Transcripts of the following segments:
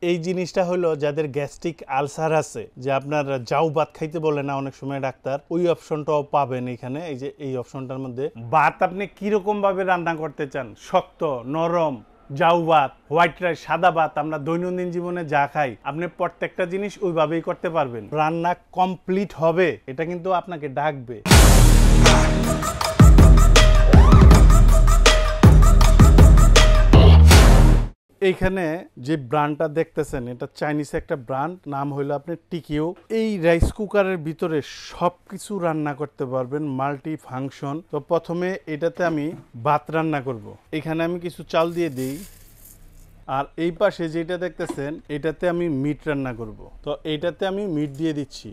এই জিনিসটা হলো যাদের গ্যাস্ট্রিক আলসার আছে, যে আপনার জাউ ভাত খাইতে বলে না অনেক সময় ডাক্তার, ওই অপশনটাও পাবেন এখানে। এই যে এই অপশনটার মধ্যে ভাত আপনি কিরকম ভাবে রান্না করতে চান, শক্ত, নরম, জাউ ভাত, হোয়াইট রাইস, সাদা ভাত, আমরা দৈনন্দিন জীবনে যা খাই আপনি প্রত্যেকটা জিনিস ওইভাবেই করতে পারবেন। রান্না কমপ্লিট হবে, এটা কিন্তু আপনাকে ডাকবে। এইখানে যে ব্র্যান্ডটা দেখতেছেন এটা চাইনিজ একটা ব্র্যান্ড, নাম হইলো আপনার টিকিও। এই রাইস কুকারের ভিতরে সবকিছু রান্না করতে পারবেন, মাল্টি ফাংশন। তো প্রথমে এটাতে আমি ভাত রান্না করব। এখানে আমি কিছু চাল দিয়ে দিই, আর এই পাশে যেটা দেখতেছেন এটাতে আমি মিট রান্না করব। তো এইটাতে আমি মিট দিয়ে দিচ্ছি,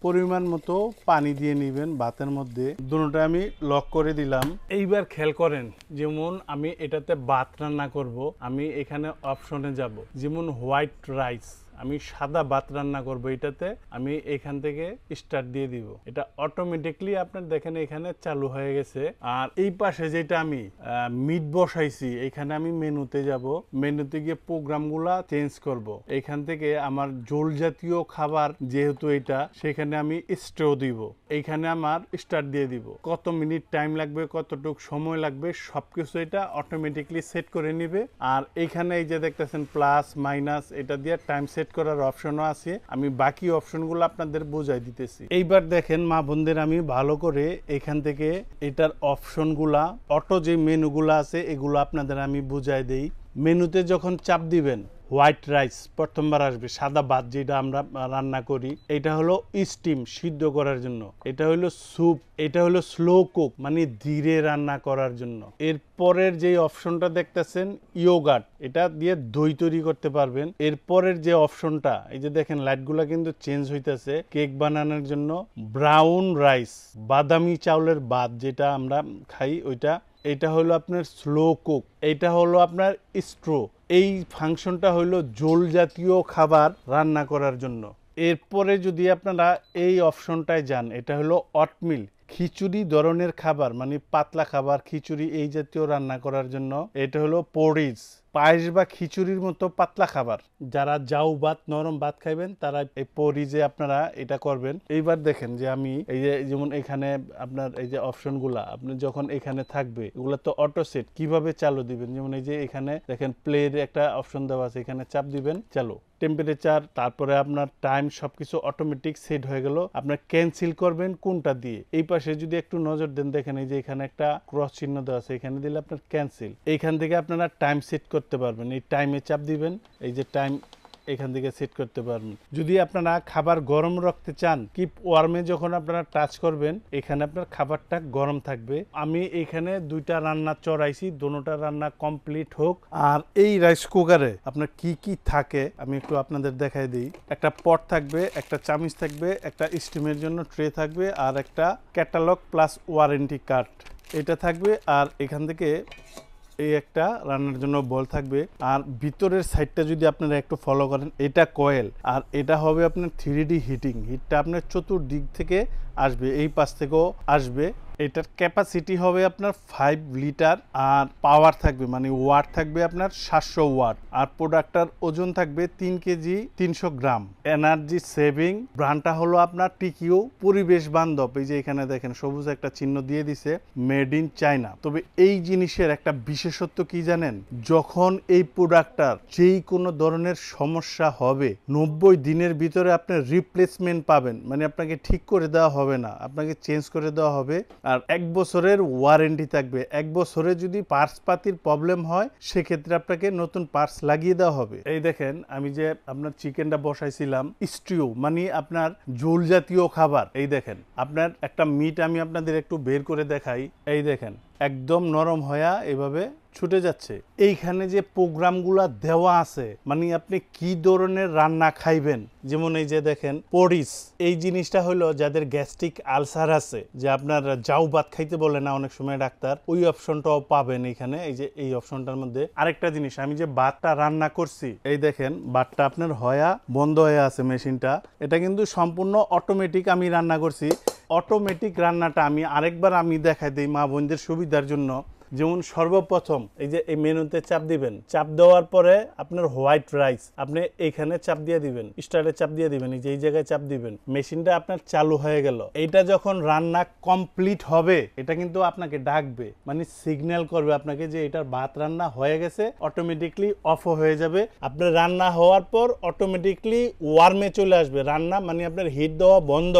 পরিমাণ মতো পানি দিয়ে নেবেন ভাতের মধ্যে। দুটোটা আমি লক করে দিলাম। এইবার খেয়াল করেন, যেমন আমি এটাতে ভাত রান্না করব, আমি এখানে অপশনে যাব, যেমন হোয়াইট রাইস, আমি সাদা ভাত রান্না করব, এটাতে আমি এখান থেকে স্টার্ট দিয়ে দিব। এটা অটোমেটিকলি আপনার দেখেন এখানে চালু হয়ে গেছে। আর এই পাশে যেটা আমি মিট বসাইছি, এখানে আমি মেনুতে যাব, মেনুতে গিয়ে প্রোগ্রামগুলা চেঞ্জ করব। এখান থেকে আমার ঝোল জাতীয় খাবার যেহেতু এটা, সেখানে আমি স্ট্রো দিব, এইখানে আমার স্টার্ট দিয়ে দিব। কত মিনিট টাইম লাগবে, কতটুক সময় লাগবে, সবকিছু এটা অটোমেটিকলি সেট করে নিবে। আর এখানে এই যে দেখতেছেন প্লাস মাইনাস, এটা দিয়ে টাইম সেট করার অপশনও আছে। আমি বাকি অপশনগুলো আপনাদের বুঝাই দিতেছি। এইবার দেখেন মা বোনদের, আমি ভালো করে এখান থেকে এটার অপশনগুলা, অটো যে মেনুগুলা আছে এগুলো আপনাদের আমি বুঝাই দেই। মেনুতে যখন চাপ দিবেন, হোয়াইট রাইস প্রথমবার আসবে, সাদা ভাত যেটা আমরা রান্না করি, এটা হলো স্টিম, সিদ্ধ করার জন্য। এটা হলো স্যুপ, এটা হলো স্লো কুক, মানে ধীরে রান্না করার জন্য। এরপরের যে অপশনটা দেখতেছেন ইয়োগার্ট, এটা দিয়ে দই তৈরি করতে পারবেন। এরপরের যে অপশনটা, এই যে দেখেন লাইটগুলা কিন্তু চেঞ্জ হইতেছে, কেক বানানোর জন্য ব্রাউন রাইস, বাদামি চাউলের ভাত যেটা আমরা খাই ওইটা। এটা হলো আপনার স্লো কুক, এটা হলো আপনার স্ট্রো। এই ফাংশনটা হলো ঝোল জাতীয় খাবার রান্না করার জন্য। এরপরে যদি আপনারা এই অপশনটায় যান, এটা হলো অটমিল, খিচুড়ি ধরনের খাবার, মানে পাতলা খাবার, খিচুড়ি এই জাতীয় রান্না করার জন্য। এটা হলো পরিজ, পায়েস বা খিচুড়ির মতো পাতলা খাবার। যারা জাউ ভাত, নরম ভাত খাইবেন তারা এই পরিজে আপনারা এটা করবেন। এইবার দেখেন যে আমি এই যে যেমন এখানে আপনার এই যে অপশনগুলা আপনি যখন এখানে থাকবে, এগুলো তো অটো সেট, কিভাবে চালু দিবেন, যেমন এই যে এখানে দেখেন প্লের একটা অপশন দেওয়া আছে, এখানে চাপ দিবেন, চালু। টেম্পারেচার, তারপরে আপনার টাইম, সবকিছু অটোমেটিক সেট হয়ে গেল। আপনার ক্যান্সেল করবেন কোনটা দিয়ে। এই পাশে যদি একটু নজর দেন, দেখেন এই যে এখানে একটা ক্রস চিহ্ন দেওয়া আছে, এখানে দিলে আপনার ক্যান্সেল। এইখান থেকে আপনারা টাইম সেট করতে পারবেন, এই টাইমে চাপ দিবেন, এই যে টাইম এখান থেকে সেট করতে পারবেন। যদি আপনারা খাবার গরম রাখতে চান, কিপ ওয়ার্মে যখন আপনারা টাচ করবেন, এখানে আপনার খাবারটা গরম থাকবে। আমি এখানে দুইটা রান্না চড়াইছি, দোনোটা রান্না কমপ্লিট হোক। আর এই রাইস কুকারে আপনার কি কি থাকে আমি একটু আপনাদের দেখাই দিই। একটা পট থাকবে, একটা চামচ থাকবে, একটা স্টিমের জন্য ট্রে থাকবে, আর একটা ক্যাটালগ প্লাস ওয়ারেন্টি কার্ড এটা থাকবে। আর এখান থেকে এই একটা রান্নার জন্য বল থাকবে। আর ভিতরের সাইডটা যদি আপনারা একটু ফলো করেন, এটা কয়েল, আর এটা হবে আপনার 3D হিটিং। হিটটা আপনার চতুর্দিক থেকে আসবে, এই পাশ থেকেও আসবে। এটার ক্যাপাসিটি হবে আপনার 5 লিটার, আর পাওয়ার থাকবে মানে ওয়াট থাকবে আপনার 700 ওয়াট, আর প্রোডাক্টটার ওজন থাকবে 3 কেজি 300 গ্রাম। এনার্জি সেভিং, ব্র্যান্ডটা হলো আপনার টিকিও, পরিবেশ বান্ধব। এই যে এখানে দেখেন সবুজ একটা চিহ্ন দিয়ে দিছে, মেড ইন চায়না। তবে এই জিনিসের একটা বিশেষত্ব কি জানেন, যখন এই প্রোডাক্টটার যেই কোনো ধরনের সমস্যা হবে 90 দিনের ভিতরে আপনি রিপ্লেসমেন্ট পাবেন, মানে আপনাকে ঠিক করে দেওয়া হবে না, আপনাকে চেঞ্জ করে দেওয়া হবে। আর 1 বছরের ওয়ারেন্টি থাকবে। 1 বছরে যদি পার্টস পাতির প্রবলেম হয়, সেক্ষেত্রে আপনাকে নতুন পার্টস লাগিয়ে দেওয়া হবে। এই দেখেন আমি যে আপনার চিকেনটা বসাইছিলাম, স্টিউ মানে আপনার ঝোল জাতীয় খাবার। এই দেখেন আপনার একটা মিট আমি আপনাদের একটু বের করে দেখাই। এই দেখেন একদম নরম হয়ে এভাবে ছুটে যাচ্ছে। এইখানে যে প্রোগ্রামগুলো দেওয়া আছে, মানে আপনি কি ধরনের রান্না খাইবেন, যেমন এই যে দেখেন পরিস, এই জিনিসটা হলো যাদের গ্যাস্ট্রিক আলসার আছে, যে আপনার জাউ ভাত খাইতে বলে না অনেক সময় ডাক্তার, ওই অপশনটাও পাবেন এখানে। এই যে এই অপশনটার মধ্যে আরেকটা জিনিস, আমি যে ভাতটা রান্না করছি, এই দেখেন ভাতটা আপনার হয়া বন্ধ হয়ে আছে মেশিনটা। এটা কিন্তু সম্পূর্ণ অটোমেটিক আমি রান্না করছি। অটোমেটিক রান্নাটা আমি আরেকবার আমি দেখাই দিই মা বোনদের সুবিধার জন্য। যেমন সর্বপ্রথম এই যে এই মেনুতে চাপ দিবেন, চাপ দেওয়ার পরে আপনার হোয়াইট রাইস আপনি এইখানে চাপ দিয়ে দিবেন, স্টার্টে চাপ দিয়ে দিবেন, এই যে এই জায়গায় চাপ দিবেন, মেশিনটা আপনার চালু হয়ে গেল। এইটা যখন রান্না কমপ্লিট হবে এটা কিন্তু আপনাকে ডাকবে, মানে সিগন্যাল করবে আপনাকে যে এটার ভাত রান্না হয়ে গেছে, অটোমেটিকলি অফ হয়ে যাবে। আপনার রান্না হওয়ার পর অটোমেটিকলি ওয়ার্মে চলে আসবে রান্না, মানে আপনার হিট দেওয়া বন্ধ।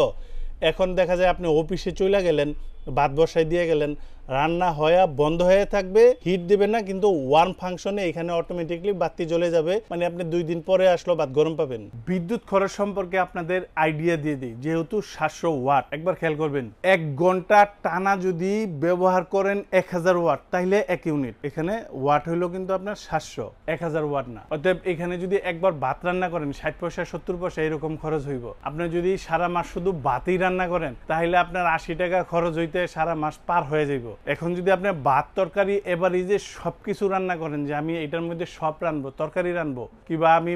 এখন দেখা যায় আপনি অফিসে চলে গেলেন, ভাত বসাই দিয়ে গেলেন, রান্না হয়ে বন্ধ হয়ে থাকবে, হিট দেবে না, কিন্তু ওয়ার্ম ফাংশনে এখানে অটোমেটিকলি বাতি জ্বলে যাবে, মানে আপনি 2 দিন পরে আসলো ভাত গরম পাবেন। বিদ্যুৎ খরচ সম্পর্কে আপনাদের আইডিয়া দিয়ে দিই, যেহেতু 700 ওয়াট, একবার খেয়াল করবেন 1 ঘন্টা টানা যদি ব্যবহার করেন 1000 ওয়াট, তাহলে 1 ইউনিট, এখানে ওয়াট হইলো কিন্তু আপনার 700, 1000 ওয়াট না। অতএব এখানে যদি একবার ভাত রান্না করেন 60 পয়সা 70 পয়সা এরকম খরচ হইব। আপনি যদি সারা মাস শুধু ভাতই রান্না করেন তাহলে আপনার 80 টাকা খরচ হইতে সারা মাস পার হয়ে যাইব। এখন যদি আপনি ভাত তরকারি এবার এই যে সবকিছু রান্না করেন, যে আমি এটার মধ্যে সব রানবো, তরকারি রানবো, কিংবা আমি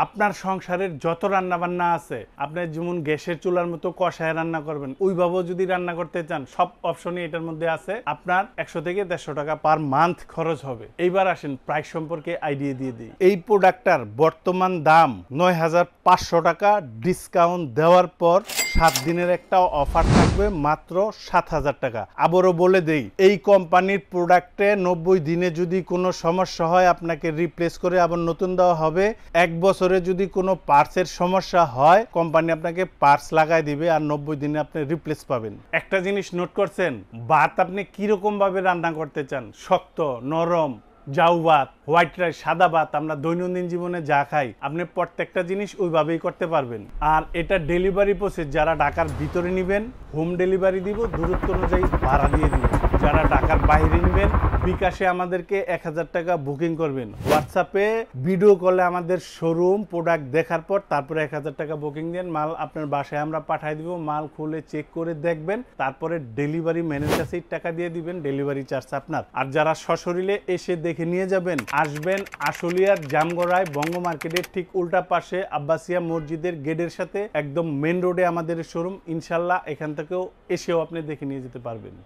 আপনার সংসারের যত রান্না বান্না আছে আপনি যেমন গ্যাসের চুলার মতো কষায় রান্না করবেন, ওইভাবেও যদি রান্না করতে চান সব অপশনই এটার মধ্যে আছে। আপনার 100 থেকে 150 টাকা পার মান্থ খরচ হবে। এইবার আসেন প্রাইস সম্পর্কে আইডিয়া দিয়ে দিই। এই প্রোডাক্টটার বর্তমান দাম 9500 টাকা, ডিসকাউন্ট দেওয়ার পর 7 দিনের একটা অফার থাকবে মাত্র 7000 টাকা। আবারও বলে দেই, এই কোম্পানির প্রোডাক্টে 90 দিনে যদি কোনো সমস্যা হয় আপনাকে রিপ্লেস করে আবার নতুন দেওয়া হবে। 1 বছরে যদি কোনো পার্টসের সমস্যা হয় কোম্পানি আপনাকে পার্টস লাগাই দিবে, আর 90 দিনে আপনি রিপ্লেস পাবেন। একটা জিনিস নোট করছেন, ভাত আপনি কিরকম ভাবে রান্না করতে চান, শক্ত, নরম, জাউ ভাত, হোয়াইট রাইস, সাদা ভাত, আমরা দৈনন্দিন জীবনে যা খাই আপনি প্রত্যেকটা জিনিস ওইভাবেই করতে পারবেন। আর এটা ডেলিভারি প্রসেস, যারা ঢাকার ভিতরে নেবেন হোম ডেলিভারি দিব, দূরত্ব অনুযায়ী ভাড়া দিয়ে দিব। যারা ঢাকার বাইরে নেবেন বিকাশে আমাদেরকে 1000 টাকা বুকিং করবেন, হোয়াটসঅ্যাপে ভিডিও কলে আমাদের শোরুম প্রোডাক্ট দেখার পর তারপরে 1000 টাকা বুকিং দেন, মাল আপনার বাসায় আমরা পাঠিয়ে দিব। মাল খুলে চেক করে দেখবেন, তারপরে ডেলিভারি ম্যানের কাছে টাকা দিয়ে দিবেন, ডেলিভারি চার্জ আপনার। আর যারা সশরীরে এসে দেখে নিয়ে যাবেন, আসবেন আশুলিয়ার জামগড়ায় বঙ্গ মার্কেটের ঠিক উল্টা পাশে আব্বাসিয়া মসজিদের গেটের সাথে একদম মেন রোডে আমাদের শোরুম। ইনশাল্লাহ এখান থেকেও এসেও আপনি দেখে নিয়ে যেতে পারবেন।